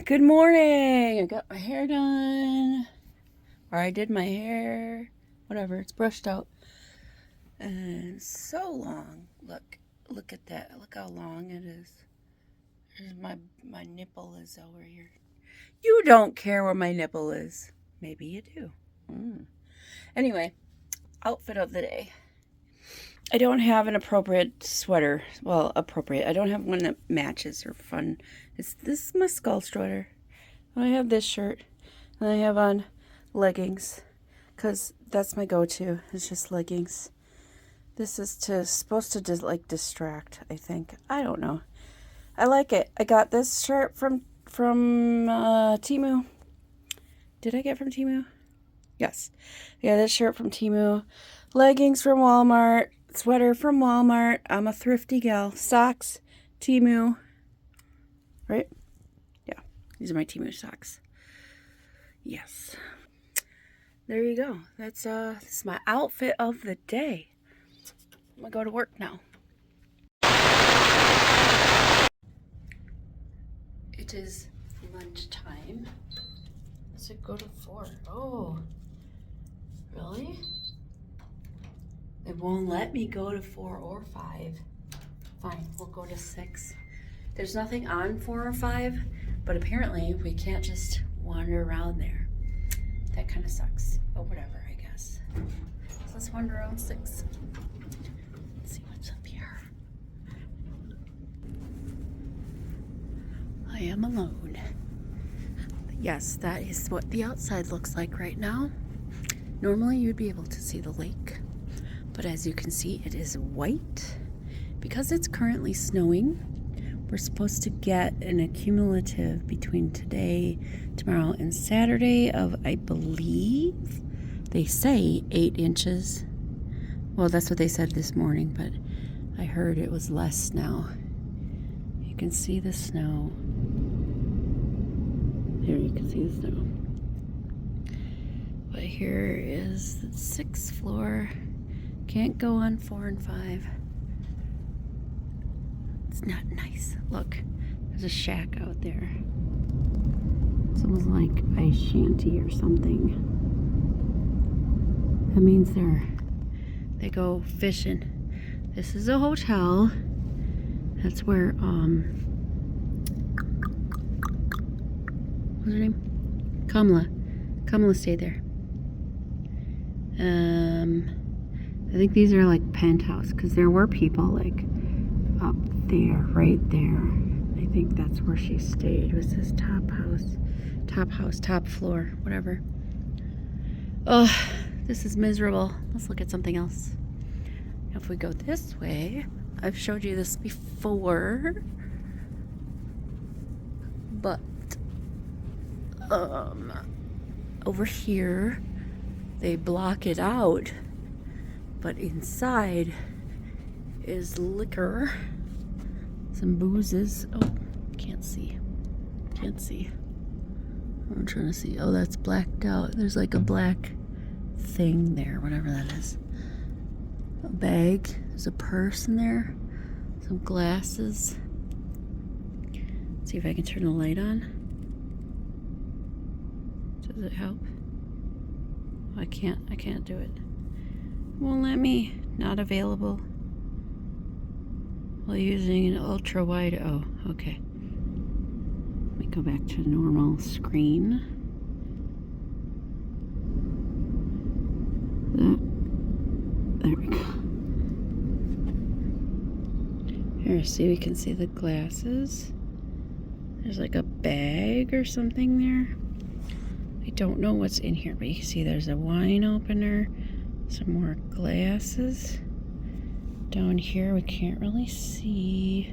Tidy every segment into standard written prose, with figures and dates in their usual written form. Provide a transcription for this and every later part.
Good morning. I got my hair done. Or I did my hair. Whatever. It's brushed out. And so long. Look at that. Look how long it is. There's my nipple is over here. You don't care where my nipple is. Maybe you do. Anyway, outfit of the day. I don't have an appropriate sweater. Well, appropriate. I don't have one that matches or fun. This is my skull sweater. I have this shirt. And I have on leggings. Because that's my go-to. It's just leggings. This is supposed to distract, I think. I don't know. I like it. I got this shirt from Temu. Did I get from Temu? Yes. Yeah, this shirt from Temu. Leggings from Walmart. Sweater from Walmart. I'm a thrifty gal. Socks, Temu. Right? Yeah. These are my Temu socks. Yes. There you go. This is my outfit of the day. I'm gonna go to work now. It is lunchtime. Does it go to 4? Oh. Really? It won't let me go to 4 or 5. Fine, we'll go to 6. There's nothing on 4 or 5, but apparently we can't just wander around there. That kind of sucks, but whatever, I guess. So let's wander around 6. Let's see what's up here. I am alone. Yes, that is what the outside looks like right now. Normally you'd be able to see the lake. But as you can see, it is white. Because it's currently snowing, we're supposed to get an accumulative between today, tomorrow, and Saturday of, I believe, they say 8 inches. Well, that's what they said this morning, but I heard it was less now. You can see the snow. There you can see the snow. But here is the 6th floor. Can't go on 4 and 5. It's not nice. Look, there's a shack out there. It's almost like a shanty or something. That means they go fishing. This is a hotel. That's where what's her name? Kamala stayed there. I think these are like penthouse because there were people like up there, right there. I think that's where she stayed. Was this top floor, whatever. Oh, this is miserable. Let's look at something else. If we go this way, I've showed you this before, but over here they block it out. But inside is liquor, some boozes. Oh, can't see. I'm trying to see. Oh, that's blacked out. There's like a black thing there, whatever that is. A bag. There's a purse in there. Some glasses. Let's see if I can turn the light on. Does it help? I can't do it. Won't let me. Not available. While using an ultra wide. Oh, okay. Let me go back to normal screen. There we go. Here, see, we can see the glasses. There's like a bag or something there. I don't know what's in here, but you can see there's a wine opener. Some more glasses. Down here we can't really see.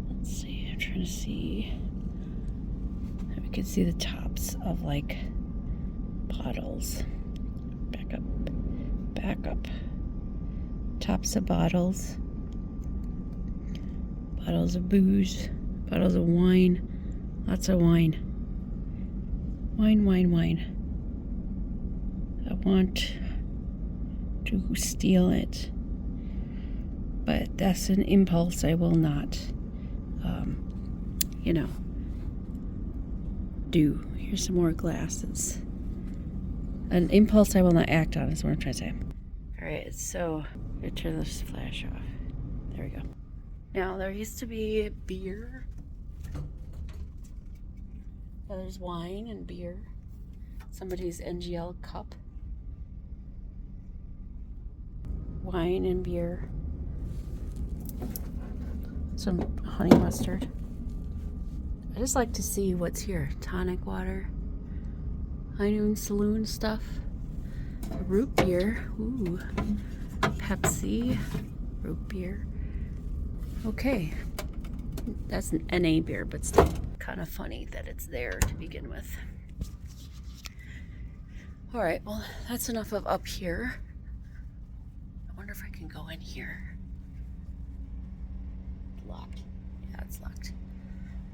Let's see, I'm trying to see. We can see the tops of like bottles. Back up. Tops of bottles. Bottles of booze. Bottles of wine. Lots of wine. Wine. I want to steal it, but that's an impulse I will not do. Here's some more glasses. An impulse I will not act on is what I'm trying to say. Alright, so I'm going to turn this flash off. There we go. Now, there used to be beer. Now there's wine and beer. Somebody's NGL cup. Wine and beer. Some honey mustard. I just like to see what's here. Tonic water. High Noon Saloon stuff. Root beer. Ooh. Pepsi. Root beer. Okay. That's an NA beer, but still kind of funny that it's there to begin with. Alright, well, that's enough of up here. I wonder if I can go in here. Locked. Yeah, it's locked.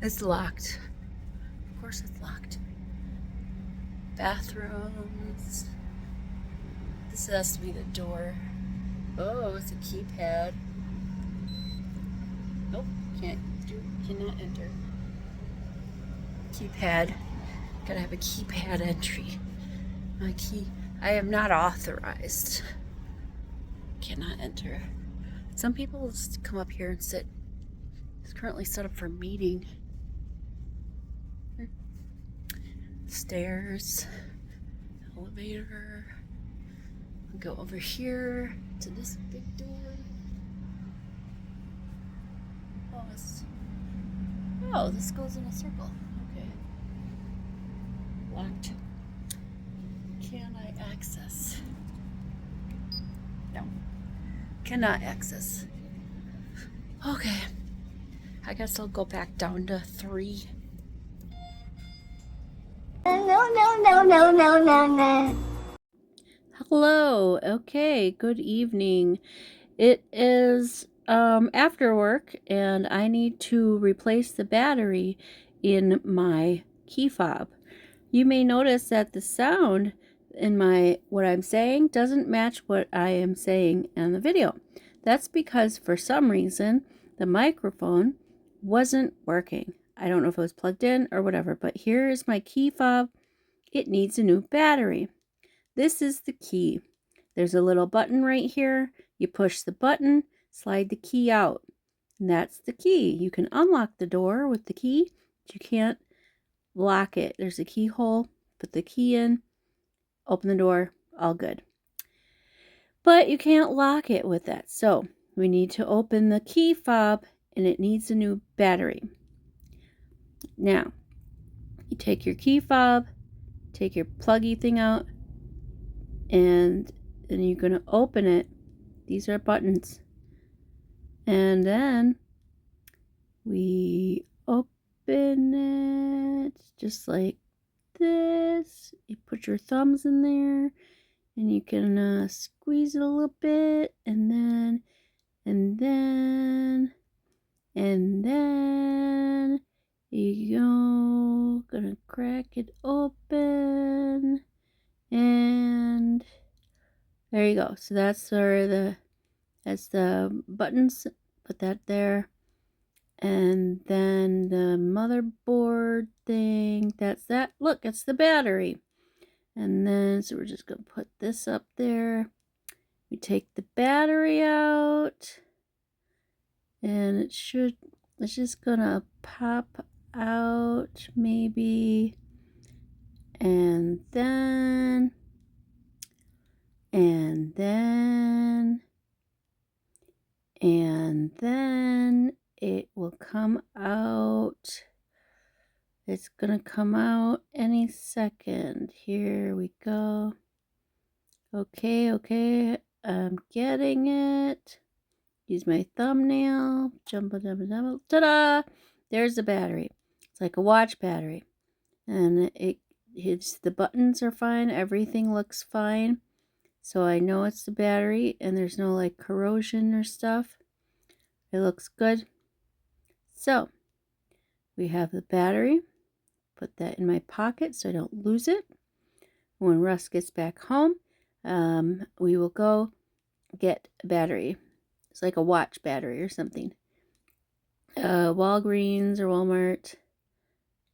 It's locked. Of course it's locked. Bathrooms. This has to be the door. Oh, it's a keypad. Nope, cannot enter. Keypad. Gotta have a keypad entry. My key. I am not authorized. Cannot enter. Some people just come up here and sit. It's currently set up for a meeting. Stairs. Elevator. I'll go over here to this big door. Oh, this goes in a circle. Okay. Locked. Can I access? No. Cannot access. Okay. I guess I'll go back down to 3. No. Hello. Okay. Good evening. It is after work, and I need to replace the battery in my key fob. You may notice that the sound in what I'm saying doesn't match what I am saying in the video. That's because for some reason the microphone wasn't working. I don't know if it was plugged in or whatever, but here is my key fob. It needs a new battery. This is the key. There's a little button right here. You push the button, slide the key out. And that's the key. You can unlock the door with the key, but you can't lock it. There's a keyhole. Put the key in, open the door, all good. But you can't lock it with that. So we need to open the key fob, and it needs a new battery. Now, you take your key fob, take your pluggy thing out, and then you're going to open it. These are buttons. And then we open it just like this. You put your thumbs in there, and you can squeeze it a little bit, and then you go. Gonna crack it open, and there you go. So that's the buttons. Put that there. And then the motherboard thing, that's that. Look, it's the battery. And then, so we're just going to put this up there. We take the battery out. And it's just going to pop out maybe. And then it will come out. It's gonna come out any second. Here we go. Okay, I'm getting it. Use my thumbnail. Ta-da! There's the battery. It's like a watch battery. And the buttons are fine. Everything looks fine. So I know it's the battery, and there's no like corrosion or stuff. It looks good. So we have the battery. Put that in my pocket so I don't lose it. When Russ gets back home, we will go get a battery. It's like a watch battery or something. Walgreens or Walmart.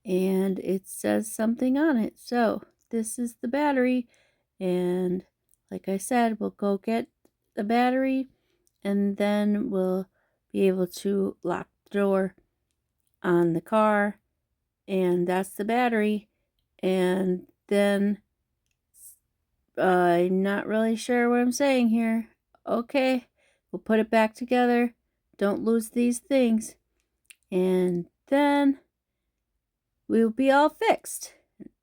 and it says something on it. So this is the battery, and like I said, we'll go get the battery, and then we'll be able to lock the door on the car, and that's the battery. And then I'm not really sure what I'm saying here. Okay, we'll put it back together. Don't lose these things. And then we'll be all fixed.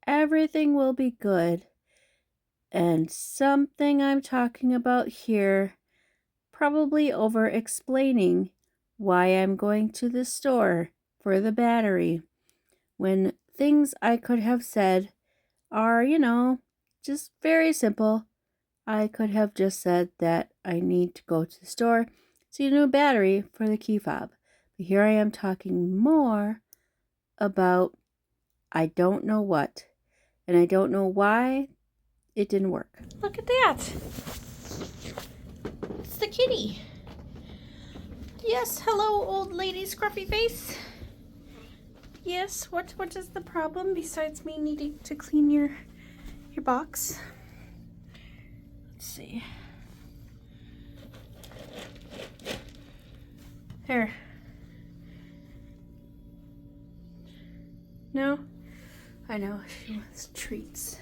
Everything will be good. And something I'm talking about here, probably over explaining why I'm going to the store for the battery, when things I could have said are, just very simple. I could have just said that I need to go to the store to see a new battery for the key fob. But here I am talking more about I don't know what, and I don't know why it didn't work. Look at that. It's the kitty. Yes, hello, old lady scruffy face. Yes, what is the problem besides me needing to clean your box? Let's see. There. No? I know, she wants treats.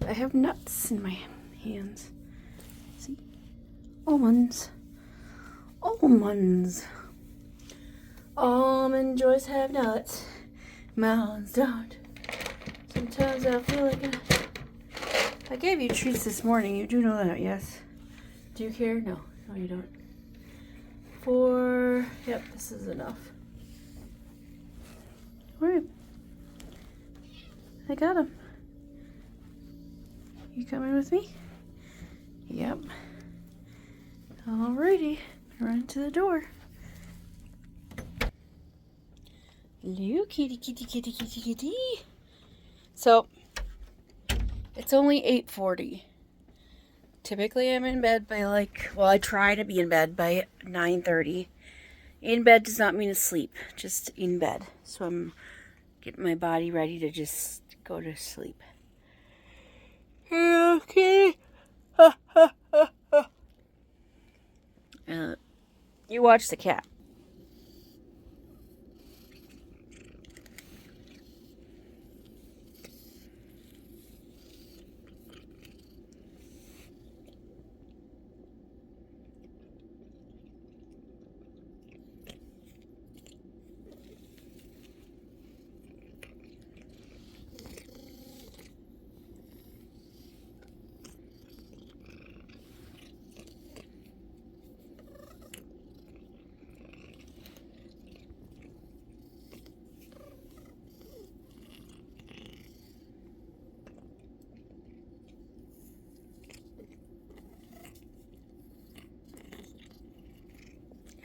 I have nuts in my hands. See? Almonds. Almonds. Almond joys have nuts. Mounds don't. Sometimes I feel like I gave you treats this morning. You do know that, yes? Do you care? No. No, you don't. Yep, this is enough. Alright. I got him. You coming with me? Yep. Alrighty. Run to the door. Hello, kitty, kitty, kitty, kitty, kitty. So, it's only 8:40. Typically, I'm in bed by I try to be in bed by 9:30. In bed does not mean asleep, just in bed. So I'm getting my body ready to just go to sleep. Okay. You watch the cat.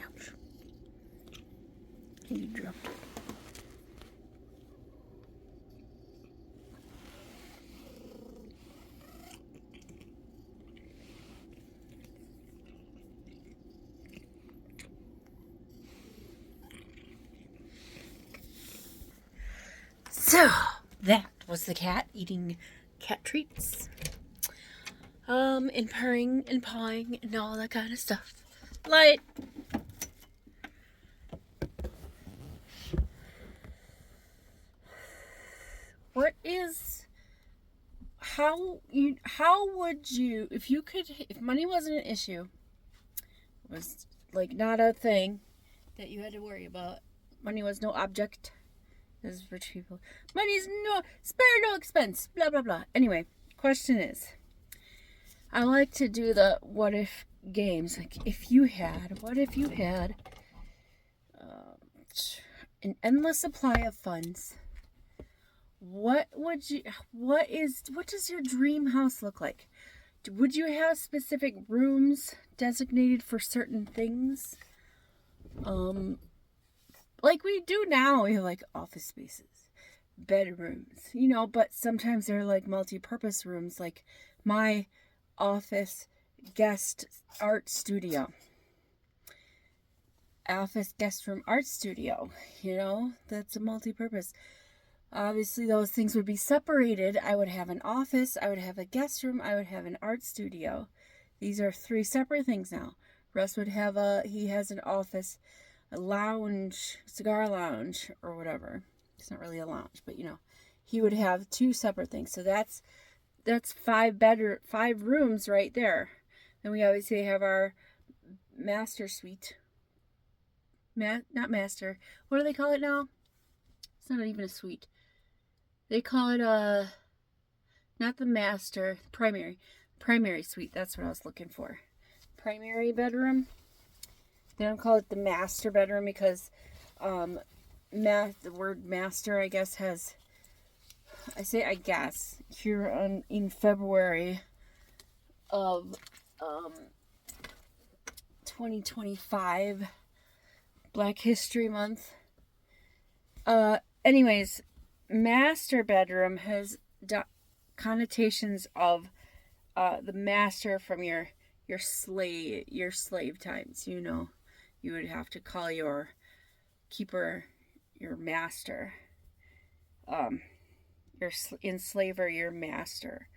Ouch. You dropped it. So, that was the cat eating cat treats. And purring and pawing and all that kind of stuff. Light. How would you, if money wasn't an issue, was not a thing that you had to worry about, money was no object, as rich people, money's spare no expense, blah blah blah. Anyway, question is, I like to do the what if games, what if you had an endless supply of funds. What does your dream house look like? Would you have specific rooms designated for certain things? Like we do now, we have office spaces, bedrooms, but sometimes they're multi-purpose rooms, like my office guest art studio. Office guest room art studio, that's a multi-purpose. Obviously, those things would be separated. I would have an office, I would have a guest room, I would have an art studio. These are 3 separate things now. Russ would have he has an office, a lounge, cigar lounge, or whatever. It's not really a lounge, but he would have 2 separate things. So that's 5 rooms right there. Then we obviously have our master suite. Not master. What do they call it now? It's not even a suite. They call it not the master, primary suite. That's what I was looking for. Primary bedroom. They don't call it the master bedroom because the word master, I guess, has, I guess, here in February of 2025, Black History Month. Anyways, master bedroom has connotations of the master from your slave times. You would have to call your keeper your master. Your enslaver your master.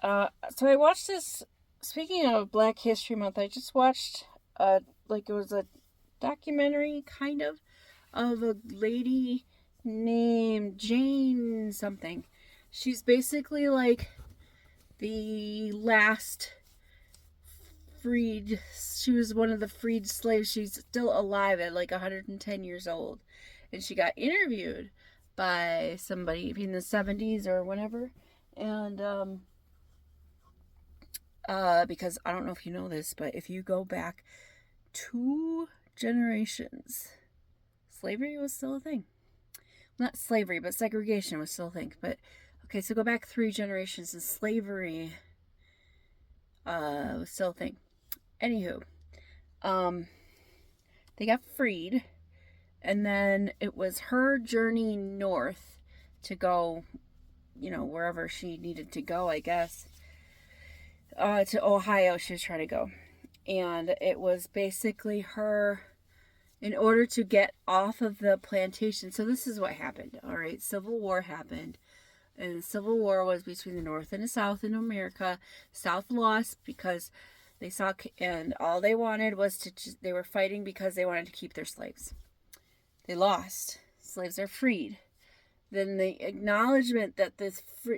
So I watched this. Speaking of Black History Month, I just watched it was a documentary kind of a lady named Jane something. She's basically like the last freed. She was one of the freed slaves. She's still alive at like 110 years old, and she got interviewed by somebody in the 70s or whenever, and because I don't know if you know this, but if you go back 2 generations, slavery was still a thing. Not slavery, but segregation was still a thing. But okay, so go back 3 generations and slavery was still a thing. Anywho, they got freed, and then it was her journey north to go, wherever she needed to go, I guess. To Ohio, she was trying to go. And it was basically her, in order to get off of the plantation. So this is what happened, all right? Civil War happened. And the Civil War was between the North and the South in America. South lost because they saw, and all they wanted was they were fighting because they wanted to keep their slaves. They lost. Slaves are freed. Then the acknowledgement that the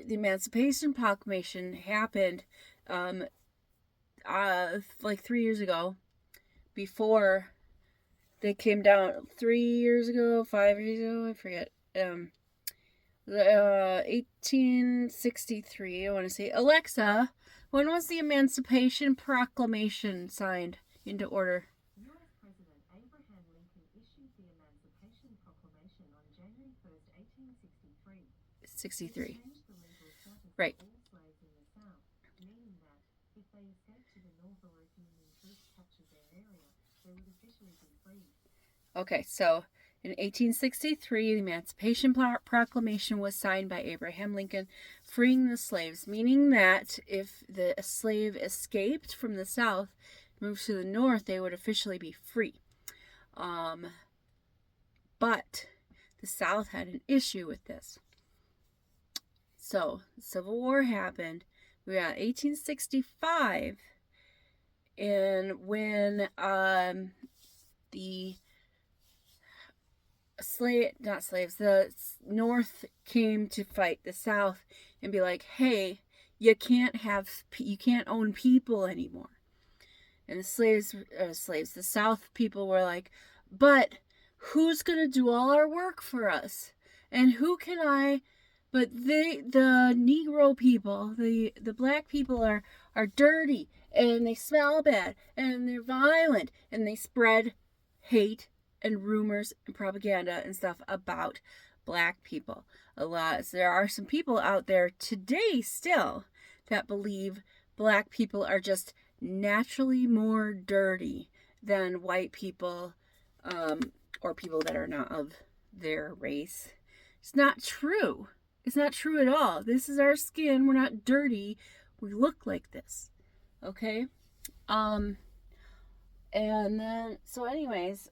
Emancipation Proclamation happened like 3 years ago, before they came down. 3 years ago, 5 years ago, I forget. 1863, I want to say. Alexa, when was the Emancipation Proclamation signed into order? U.S. President Abraham Lincoln issued the Emancipation Proclamation on January 1st, 1863. 63. It changed the legal status Right. of all slaves in the South, meaning that if they escaped to the North or if Union troops captured their area, they would officially be free. Okay, so in 1863, the Emancipation Proclamation was signed by Abraham Lincoln, freeing the slaves, meaning that if a slave escaped from the South, moved to the North, they would officially be free. But the South had an issue with this. So the Civil War happened. We got 1865, and when the the North came to fight the South and be like, hey, you can't own people anymore. And the South people were like, but who's going to do all our work for us? And but the Negro people, the black people are dirty, and they smell bad, and they're violent, and they spread hate and rumors and propaganda and stuff about black people a lot. So there are some people out there today still that believe black people are just naturally more dirty than white people, or people that are not of their race. It's not true. It's not true at all. This is our skin. We're not dirty. We look like this. Okay? And then, so anyways,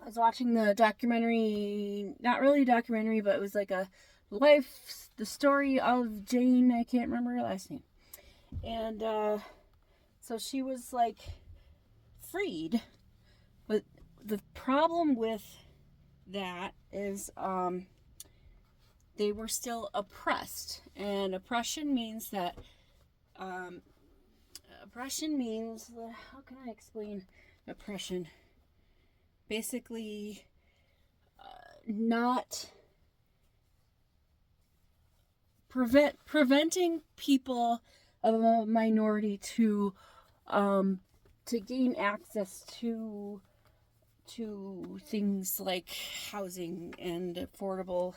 I was watching the documentary, not really a documentary, but it was like a life, the story of Jane. I can't remember her last name. And so she was like freed. But the problem with that is they were still oppressed. And oppression means that, how can I explain oppression? Basically, not preventing people of a minority to gain access to things like housing and affordable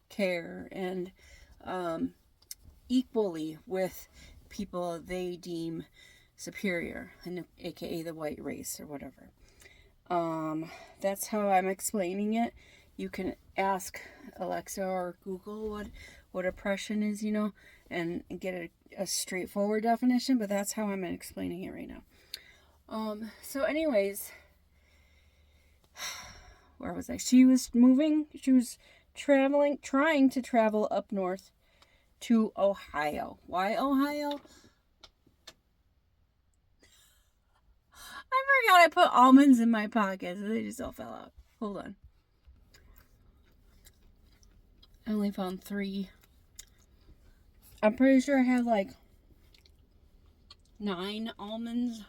care, and equally with people they deem superior, and aka the white race or whatever. That's how I'm explaining it. You can ask Alexa or Google what oppression is, and get a straightforward definition, but that's how I'm explaining it right now. So anyways, where was I? She was trying to travel up north to Ohio. Why Ohio? I forgot I put almonds in my pocket, so they just all fell out. Hold on. I only found 3. I'm pretty sure I had like 9 almonds.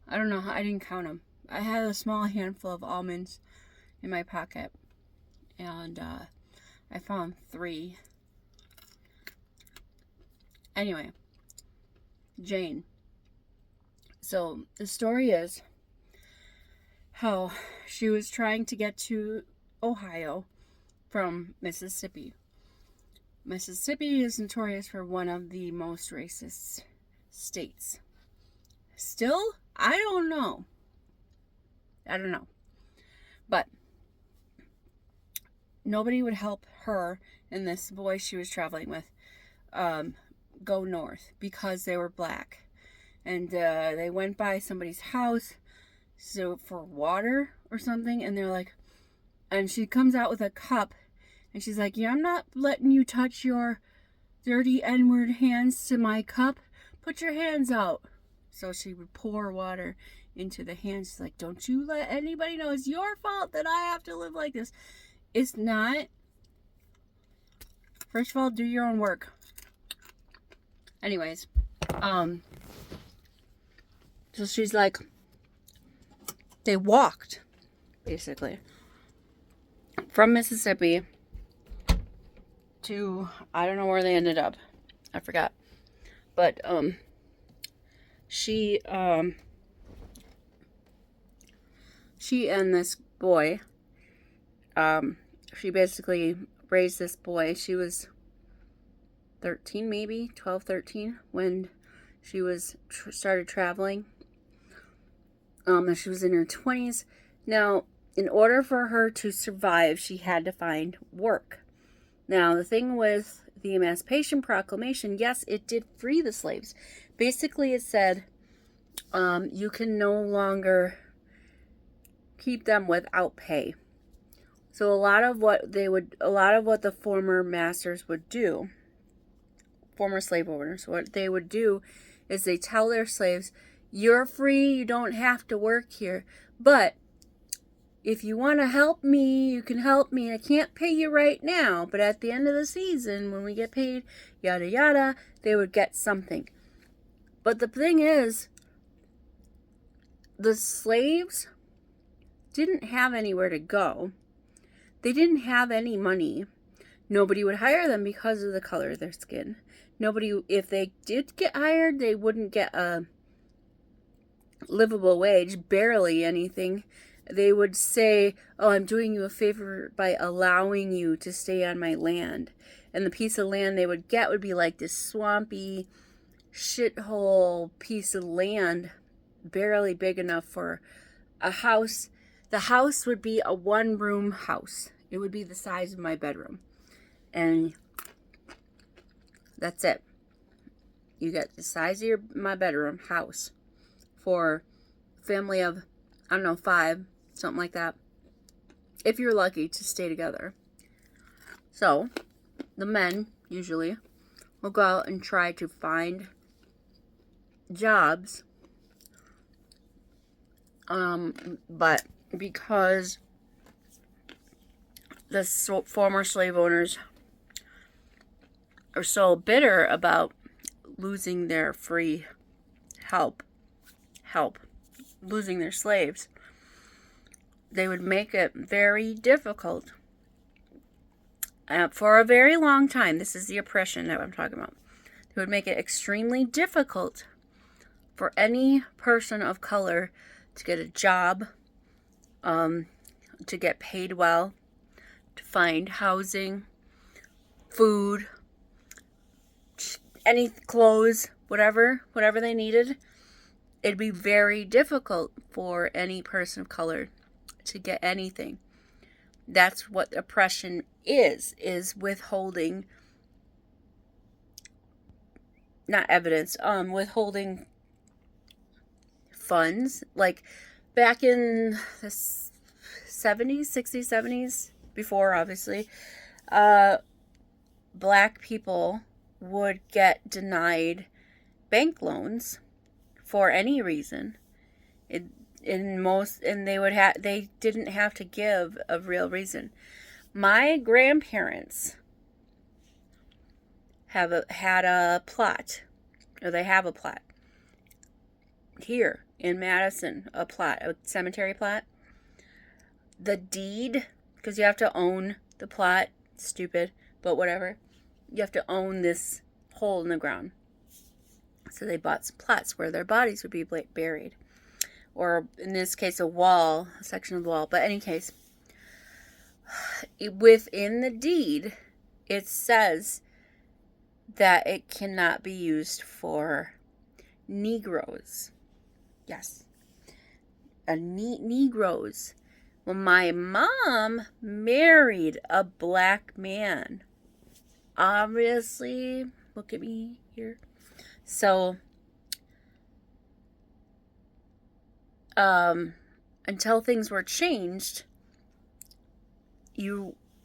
I don't know. I didn't count them. I had a small handful of almonds in my pocket, and I found 3. Anyway, Jane. So the story is how she was trying to get to Ohio from Mississippi. Mississippi is notorious for one of the most racist states. Still, I don't know. But nobody would help her and this boy she was traveling with go north because they were black. And they went by somebody's house for water or something, and they're like, and she comes out with a cup, and she's like, yeah, I'm not letting you touch your dirty N-word hands to my cup. Put your hands out. So she would pour water into the hands. She's like, don't you let anybody know it's your fault that I have to live like this. It's not. First of all, do your own work. Anyways, so she's like, they walked, basically, from Mississippi to, I don't know where they ended up. I forgot. But, she and this boy, she basically raised this boy. She was 13, maybe 12, 13 when she was started traveling. She was in her 20s. Now, in order for her to survive, she had to find work. Now, the thing with the Emancipation Proclamation, yes, it did free the slaves. Basically, it said you can no longer keep them without pay. So a lot of what the former masters would do, former slave owners, what they would do is they tell their slaves, you're free, you don't have to work here, but if you want to help me, you can help me. I can't pay you right now, but at the end of the season, when we get paid, yada yada, they would get something. But the thing is, the slaves didn't have anywhere to go. They didn't have any money. Nobody would hire them because of the color of their skin. If they did get hired, they wouldn't get a livable wage, barely anything. They would say, oh, I'm doing you a favor by allowing you to stay on my land. And the piece of land they would get would be like this swampy shithole piece of land, barely big enough for a house. The house would be a 1-room house. It would be the size of my bedroom. And that's it. You get the size of my bedroom house for a family of, 5, something like that, if you're lucky to stay together. So the men usually will go out and try to find jobs, but because the former slave owners are so bitter about losing their free help, losing their slaves, they would make it very difficult for a very long time. This is the oppression that I'm talking about. They would make it extremely difficult for any person of color to get a job, to get paid well, to find housing, food, any clothes, whatever they needed. It'd be very difficult for any person of color to get anything. That's what oppression is withholding, not evidence, withholding funds. Like back in the 70s, 60s, 70s, before obviously, black people would get denied bank loans for any reason. They didn't have to give a real reason. My grandparents had a plot, or they have a plot here in Madison, a cemetery plot. The deed, because you have to own the plot, stupid, but whatever. You have to own this hole in the ground. So they bought some plots where their bodies would be buried. Or in this case, a section of the wall. But in any case, within the deed, it says that it cannot be used for Negroes. Yes. Negroes. Well, my mom married a black man. Obviously, look at me here. So, until things were changed,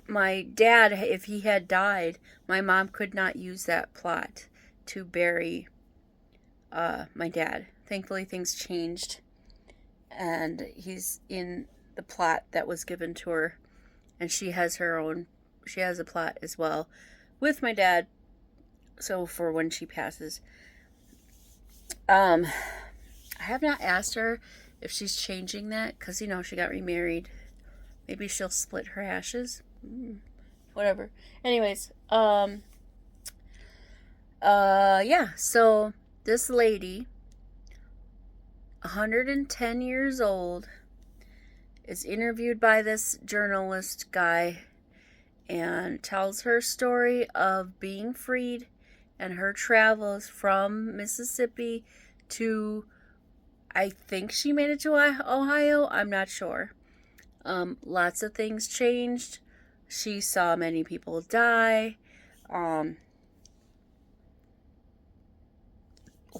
my dad, if he had died, my mom could not use that plot to bury my dad. Thankfully, things changed, and he's in the plot that was given to her, and she has a plot as well with my dad, so for when she passes. I have not asked her if she's changing that, because she got remarried. Maybe she'll split her ashes. Whatever. Anyways, yeah, so this lady, 110 years old, is interviewed by this journalist guy and tells her story of being freed and her travels from Mississippi to, I think she made it to Ohio. I'm not sure. Lots of things changed. She saw many people die.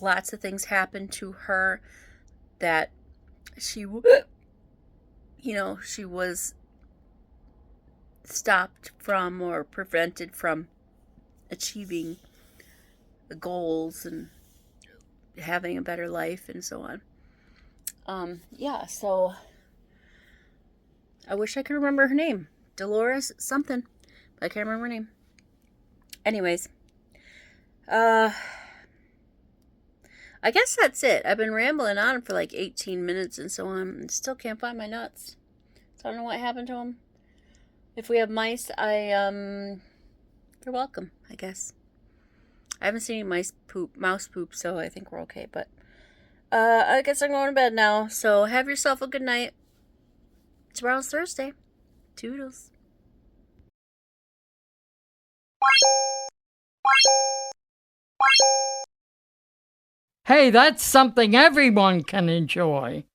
Lots of things happened to her that she was stopped from or prevented from achieving the goals and having a better life and so on. Yeah, so I wish I could remember her name. Dolores something. But I can't remember her name. Anyways. I guess that's it. I've been rambling on for like 18 minutes and so on. And still can't find my nuts. So I don't know what happened to them. If we have mice, you're welcome, I guess. I haven't seen any mouse poop, so I think we're okay. But I guess I'm going to bed now. So have yourself a good night. Tomorrow's Thursday. Toodles. Hey, that's something everyone can enjoy.